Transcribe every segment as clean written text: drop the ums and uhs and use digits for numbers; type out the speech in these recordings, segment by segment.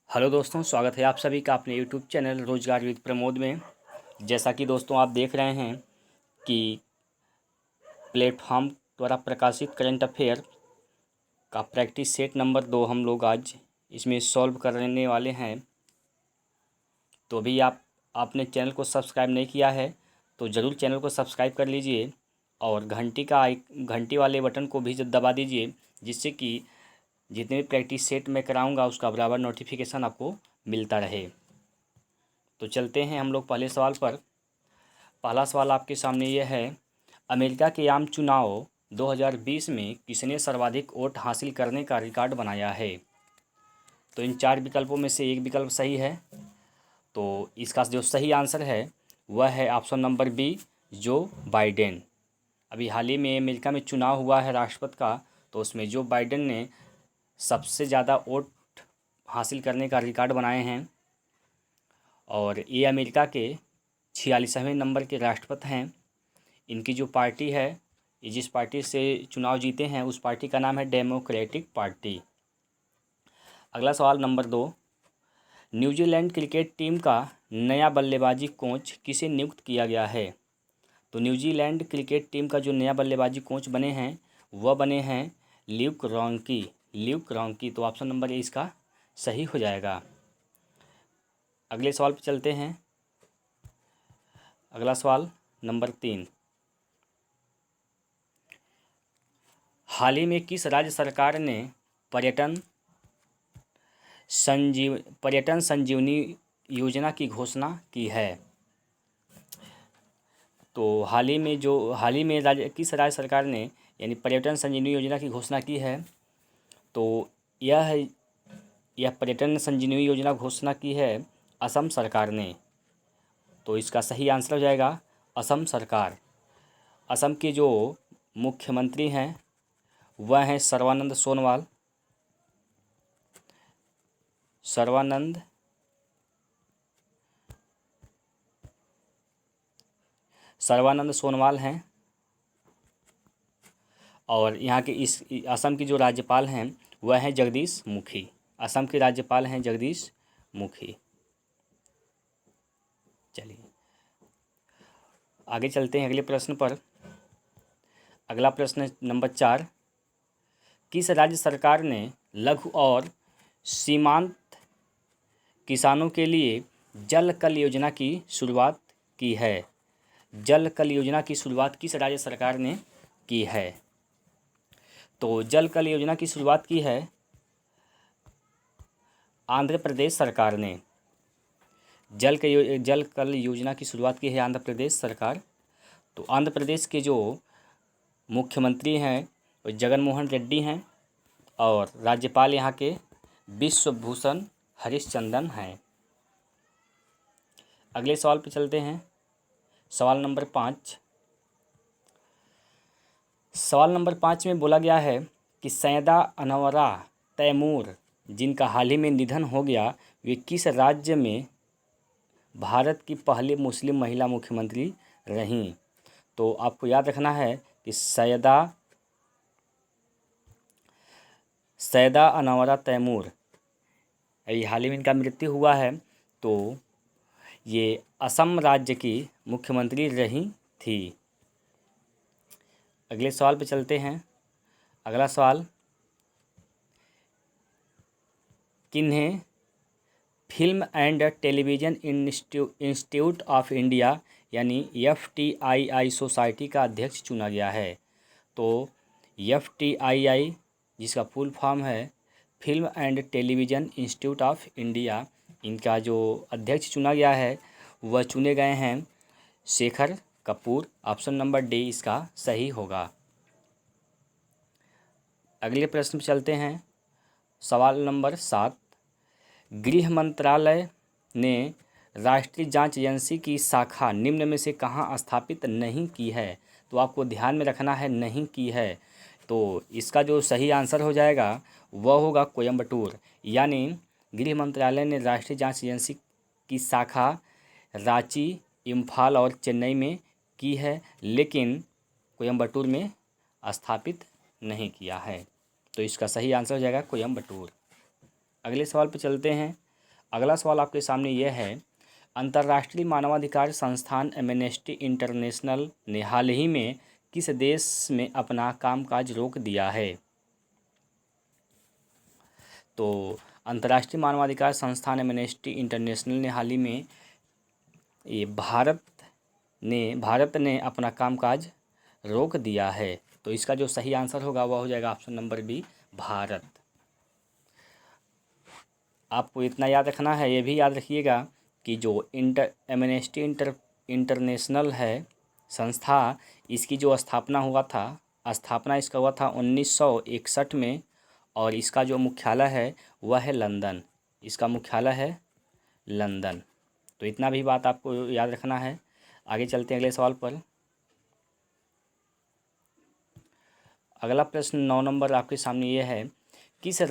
Hello दोस्तों, स्वागत है आप सभी का अपने यूट्यूब चैनल रोजगार विद प्रमोद में। जैसा कि दोस्तों आप देख रहे हैं कि प्लेटफॉर्म द्वारा प्रकाशित करंट अफेयर का प्रैक्टिस सेट नंबर 2 हम लोग आज इसमें सॉल्व करने वाले हैं। तो अभी आपने चैनल को सब्सक्राइब नहीं किया है तो ज़रूर चैनल को सब्सक्राइब कर लीजिए और घंटी वाले बटन को भी दबा दीजिए, जिससे कि जितने भी प्रैक्टिस सेट मैं कराऊंगा उसका बराबर नोटिफिकेशन आपको मिलता रहे। तो चलते हैं हम लोग पहले सवाल पर। पहला सवाल आपके सामने यह है, अमेरिका के आम चुनाव 2020 में किसने सर्वाधिक वोट हासिल करने का रिकॉर्ड बनाया है? तो इन 4 विकल्पों में से एक विकल्प सही है। तो इसका जो सही आंसर है वह है option number B, Joe Biden. अभी हाल ही में अमेरिका में चुनाव हुआ है राष्ट्रपति का, तो उसमें जो बाइडेन ने सबसे ज़्यादा वोट हासिल करने का रिकॉर्ड बनाए हैं और ये अमेरिका के 46वें नंबर के राष्ट्रपति हैं। इनकी जो पार्टी है, ये जिस पार्टी से चुनाव जीते हैं उस पार्टी का नाम है डेमोक्रेटिक पार्टी। अगला सवाल नंबर 2, न्यूजीलैंड क्रिकेट टीम का नया बल्लेबाजी कोच किसे नियुक्त किया गया है? तो न्यूजीलैंड क्रिकेट टीम का जो नया बल्लेबाजी कोच बने हैं वह बने हैं ल्यूक रॉन्की। तो ऑप्शन नंबर ए इसका सही हो जाएगा। अगले सवाल पर चलते हैं। अगला सवाल नंबर 3, हाल ही में किस राज्य सरकार ने पर्यटन संजीवनी योजना की घोषणा की है? तो हाल ही में किस राज्य सरकार ने यानी पर्यटन संजीवनी योजना की घोषणा की है? तो यह पर्यटन संजीवनी योजना घोषणा की है असम सरकार ने। तो इसका सही आंसर हो जाएगा असम सरकार। असम के जो मुख्यमंत्री हैं वह हैं सर्बानंद सोनोवाल हैं। और यहाँ के इस असम की जो राज्यपाल हैं वह हैं जगदीश मुखी। असम के राज्यपाल हैं जगदीश मुखी। चलिए आगे चलते हैं अगले प्रश्न पर। अगला प्रश्न नंबर 4, किस राज्य सरकार ने लघु और सीमांत किसानों के लिए जल कल योजना की शुरुआत की है? जल कल योजना की शुरुआत किस राज्य सरकार ने की है? तो जल कल योजना की शुरुआत की है आंध्र प्रदेश सरकार ने। जल कल योजना की शुरुआत की है आंध्र प्रदेश सरकार। तो आंध्र प्रदेश के जो मुख्यमंत्री हैं वो जगन मोहन रेड्डी हैं और राज्यपाल यहाँ के विश्वभूषण हरिश्चंदन हैं। अगले सवाल पर चलते हैं। सवाल नंबर 5। सवाल नंबर 5 में बोला गया है कि सैयदा अनवरा तैमूर, जिनका हाल ही में निधन हो गया, वे किस राज्य में भारत की पहली मुस्लिम महिला मुख्यमंत्री रहीं? तो आपको याद रखना है कि सैयदा अनवरा तैमूर, अभी हाल ही में इनका मृत्यु हुआ है, तो ये असम राज्य की मुख्यमंत्री रही थी। अगले सवाल पे चलते हैं। अगला सवाल, किन्हें film and television institute of India यानी FTII सोसाइटी का अध्यक्ष चुना गया है? तो FTII, जिसका फुल फॉर्म है film and television institute of India, इनका जो अध्यक्ष चुना गया है वह चुने गए हैं Shekhar Kapoor. Option number D इसका सही होगा। अगले प्रश्न पर चलते हैं। सवाल नंबर 7, गृह मंत्रालय ने राष्ट्रीय जांच एजेंसी की शाखा निम्न में से कहाँ स्थापित नहीं की है? तो आपको ध्यान में रखना है नहीं की है। तो इसका जो सही आंसर हो जाएगा वह होगा कोयम्बटूर। यानी गृह मंत्रालय ने राष्ट्रीय जांच एजेंसी की शाखा रांची, इम्फाल और चेन्नई में की है, लेकिन कोयम्बटूर में स्थापित नहीं किया है। तो इसका सही आंसर हो जाएगा कोयम्बटूर। अगले सवाल पर चलते हैं। अगला सवाल आपके सामने यह है, अंतर्राष्ट्रीय मानवाधिकार संस्थान एमनेस्टी इंटरनेशनल ने हाल ही में किस देश में अपना कामकाज रोक दिया है? तो अंतर्राष्ट्रीय मानवाधिकार संस्थान एमनेस्टी इंटरनेशनल ने हाल ही में ये भारत ने अपना कामकाज रोक दिया है। तो इसका जो सही आंसर होगा वह हो जाएगा ऑप्शन नंबर बी, भारत। आपको इतना याद रखना है, ये भी याद रखिएगा कि जो एमनेस्टी इंटरनेशनल है संस्था, इसकी जो स्थापना इसका हुआ था 1961 में, और इसका जो मुख्यालय है वह है लंदन। इसका मुख्यालय है लंदन। तो इतना भी बात आपको याद रखना है। आगे चलते हैं अगले सवाल पर। अगला प्रश्न 9 नंबर आपके सामने ये है, किस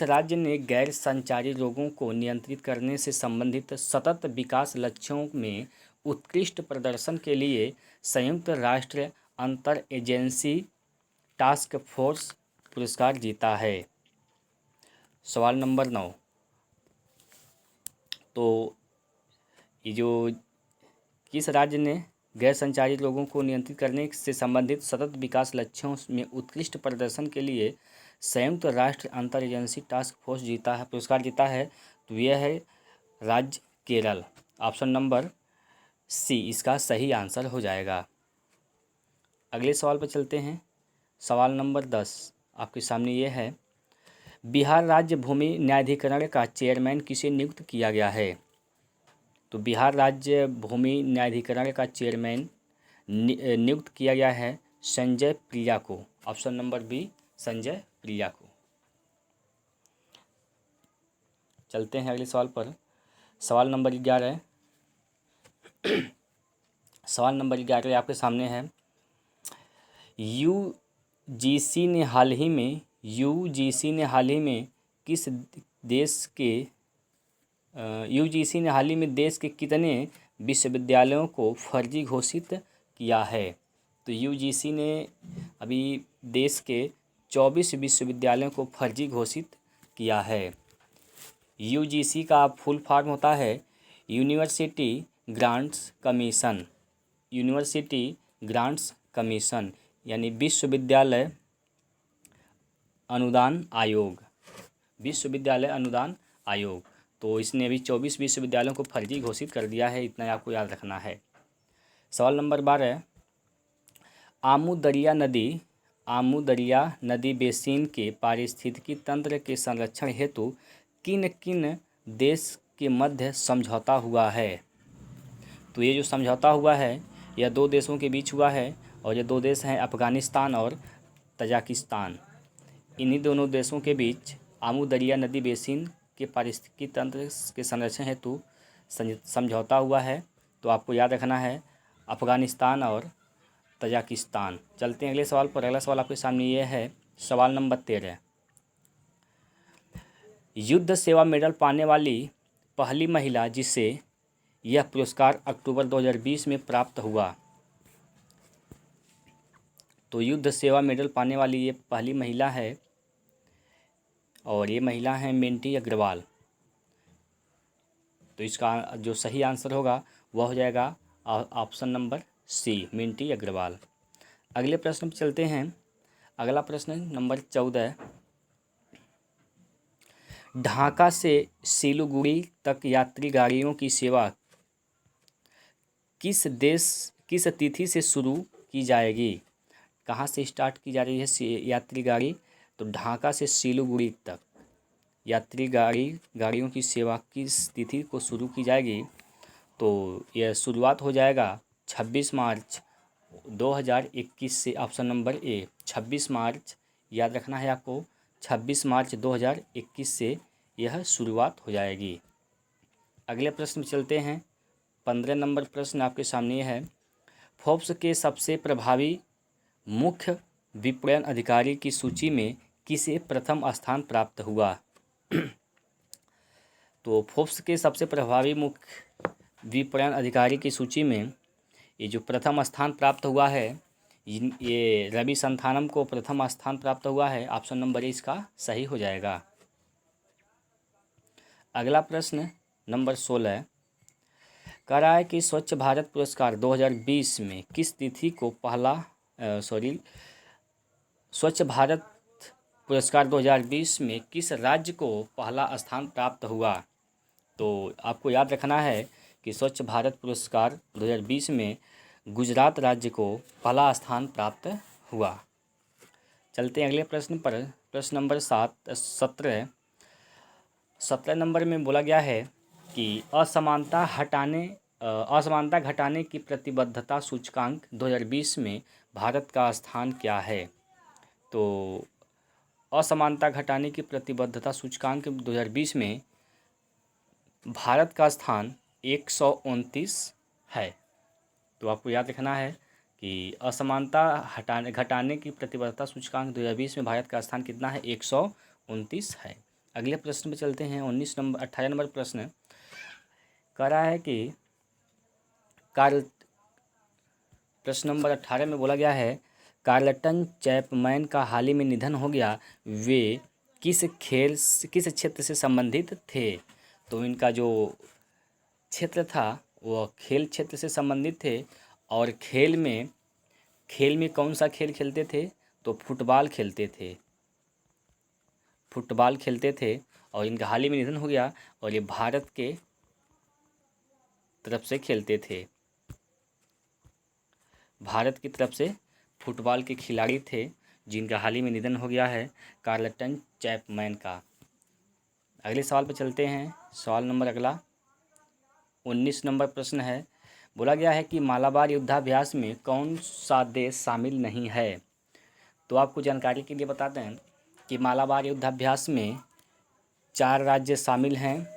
राज्य ने गैर संचारी रोगों को नियंत्रित करने से संबंधित सतत विकास लक्ष्यों में उत्कृष्ट प्रदर्शन के लिए संयुक्त राष्ट्र अंतर एजेंसी टास्क फोर्स पुरस्कार जीता है? सवाल नंबर 9। तो ये जो किस राज्य ने गैर संचारी रोगों को नियंत्रित करने से संबंधित सतत विकास लक्ष्यों में उत्कृष्ट प्रदर्शन के लिए संयुक्त राष्ट्र अंतर एजेंसी टास्क फोर्स पुरस्कार जीता है? तो यह है राज्य केरल। ऑप्शन नंबर सी इसका सही आंसर हो जाएगा। अगले सवाल पर चलते हैं। सवाल नंबर 10 आपके सामने ये है, बिहार राज्य भूमि न्यायाधिकरण का चेयरमैन किसे नियुक्त किया गया है? तो बिहार राज्य भूमि न्यायाधिकरण का चेयरमैन नियुक्त किया गया है संजय प्रिया को। ऑप्शन नंबर बी, संजय प्रिया को। चलते हैं अगले सवाल पर। सवाल नंबर 11 सवाल नंबर 11 आपके सामने है, यूजीसी ने हाल ही में देश के कितने विश्वविद्यालयों को फर्जी घोषित किया है? तो यूजीसी ने अभी देश के 24 विश्वविद्यालयों को फर्जी घोषित किया है। यूजीसी का फुल फॉर्म होता है यूनिवर्सिटी ग्रांट्स कमीशन, यानी विश्वविद्यालय अनुदान आयोग। तो इसने अभी 24 विश्वविद्यालयों को फर्जी घोषित कर दिया है, इतना आपको याद रखना है। सवाल नंबर 12, आमू दरिया नदी बेसिन के पारिस्थितिकी तंत्र के संरक्षण हेतु किन किन देश के मध्य समझौता हुआ है? तो ये जो समझौता हुआ है यह 2 देशों के बीच हुआ है, और ये 2 देश हैं अफ़गानिस्तान और तजाकिस्तान। इन्हीं दोनों देशों के बीच आमू दरिया नदी बेसिन के पारिस्थितिकी तंत्र के संरक्षण हेतु समझौता हुआ है। तो आपको याद रखना है अफ़गानिस्तान और तजाकिस्तान। चलते हैं अगले सवाल पर। अगला सवाल आपके सामने ये है, सवाल नंबर 13, युद्ध सेवा मेडल पाने वाली पहली महिला जिसे यह पुरस्कार अक्टूबर 2020 में प्राप्त हुआ। तो युद्ध सेवा मेडल पाने वाली ये पहली महिला है, और ये महिला है मिंटी अग्रवाल। तो इसका जो सही आंसर होगा वह हो जाएगा option number C, Minti Agarwal. अगले प्रश्न पर चलते हैं। अगला प्रश्न नंबर 14, ढाका से सिलीगुड़ी तक यात्री गाड़ियों की सेवा किस तिथि से शुरू की जाएगी? कहाँ से स्टार्ट की जा रही है यात्री गाड़ी? तो ढाका से सिलीगुड़ी तक यात्री गाड़ियों की सेवा किस तिथि को शुरू की जाएगी? तो यह शुरुआत हो जाएगा 26 मार्च 2021 से। ऑप्शन नंबर ए, 26 मार्च, याद रखना है आपको, 26 मार्च 2021 से यह शुरुआत हो जाएगी। अगले प्रश्न में चलते हैं। 15 नंबर प्रश्न आपके सामने है, फोर्ब्स के सबसे प्रभावी मुख्य विपणन अधिकारी की सूची में किसे प्रथम स्थान प्राप्त हुआ? तो फोर्ब्स के सबसे प्रभावी मुख्य विपणन अधिकारी की सूची में ये जो प्रथम स्थान प्राप्त हुआ है, ये रवि संथानम को प्रथम स्थान प्राप्त हुआ है। ऑप्शन नंबर ए इसका सही हो जाएगा। अगला प्रश्न नंबर 16 कह रहा है कि स्वच्छ भारत पुरस्कार 2020 में किस तिथि को स्वच्छ भारत पुरस्कार 2020 में किस राज्य को पहला स्थान प्राप्त हुआ। तो आपको याद रखना है कि स्वच्छ भारत पुरस्कार 2020 में गुजरात राज्य को पहला स्थान प्राप्त हुआ। चलते हैं अगले प्रश्न पर। प्रश्न नंबर 17 नंबर में बोला गया है कि असमानता घटाने की प्रतिबद्धता सूचकांक 2020 में भारत का स्थान क्या है। तो असमानता घटाने की प्रतिबद्धता सूचकांक 2020 में भारत का स्थान 129 है। तो आपको याद रखना है कि असमानता घटाने की प्रतिबद्धता सूचकांक 2020 में भारत का स्थान कितना है, 129 है। अगले प्रश्न में चलते हैं। 18 नंबर प्रश्न कह रहा है कि प्रश्न नंबर 18 में बोला गया है कार्लटन चैपमैन का हाल ही में निधन हो गया, वे किस क्षेत्र से संबंधित थे। तो इनका जो क्षेत्र था वह खेल क्षेत्र से संबंधित थे और खेल में कौन सा खेल खेलते थे, तो फुटबॉल खेलते थे और इनका हाल ही में निधन हो गया और ये भारत के तरफ से खेलते थे। भारत की तरफ से फुटबॉल के खिलाड़ी थे जिनका हाल ही में निधन हो गया है, कार्लटन चैपमैन का। अगले सवाल पर चलते हैं। सवाल नंबर अगला 19 नंबर प्रश्न है। बोला गया है कि मालाबार युद्धाभ्यास में कौन सा देश शामिल नहीं है। तो आपको जानकारी के लिए बताते हैं कि मालाबार युद्धाभ्यास में 4 राज्य शामिल हैं।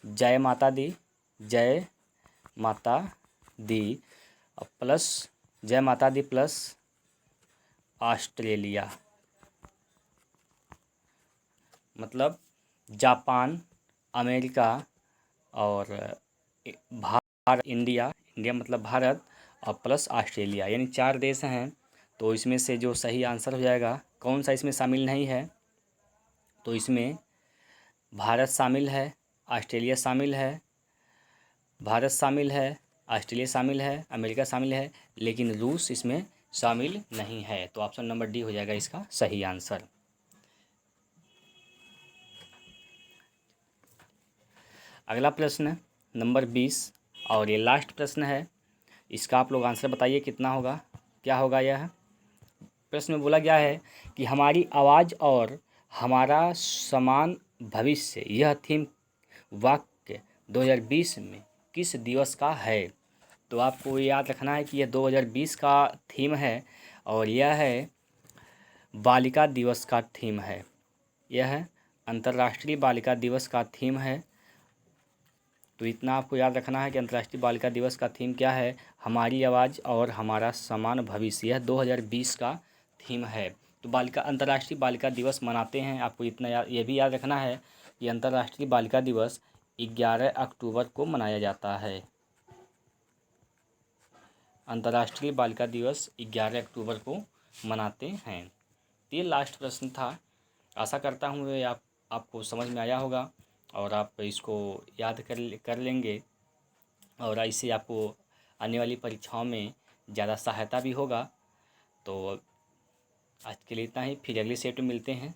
जय माता दी प्लस ऑस्ट्रेलिया, मतलब जापान, अमेरिका और इंडिया मतलब भारत और प्लस ऑस्ट्रेलिया, यानी 4 देश हैं। तो इसमें से जो सही आंसर हो जाएगा, कौन सा इसमें शामिल नहीं है, तो इसमें भारत शामिल है, ऑस्ट्रेलिया शामिल है, भारत शामिल है, ऑस्ट्रेलिया शामिल है, अमेरिका शामिल है, लेकिन रूस इसमें शामिल नहीं है। तो ऑप्शन नंबर डी हो जाएगा इसका सही आंसर। अगला प्रश्न नंबर 20 और ये लास्ट प्रश्न है। इसका आप लोग आंसर बताइए कितना होगा, क्या होगा। यह प्रश्न में बोला गया है कि हमारी आवाज़ और हमारा समान भविष्य, यह थीम वाक्य 2020 में किस दिवस का है। तो आपको याद रखना है कि यह 2020 का थीम है और यह है बालिका दिवस का थीम है। यह अंतर्राष्ट्रीय बालिका दिवस का थीम है। तो इतना आपको याद रखना है कि अंतर्राष्ट्रीय बालिका दिवस का थीम क्या है, हमारी आवाज़ और हमारा समान भविष्य, यह 2020 का थीम है। तो अंतर्राष्ट्रीय बालिका दिवस मनाते हैं। आपको इतना ये भी याद रखना है कि अंतर्राष्ट्रीय बालिका दिवस 11 अक्टूबर को मनाया जाता है। अंतर्राष्ट्रीय बालिका दिवस 11 अक्टूबर को मनाते हैं। ये लास्ट प्रश्न था। आशा करता हूँ ये आपको समझ में आया होगा और आप इसको याद कर लेंगे और इससे आपको आने वाली परीक्षाओं में ज़्यादा सहायता भी होगा। तो आज के लिए इतना ही, फिर अगले सेट में मिलते हैं।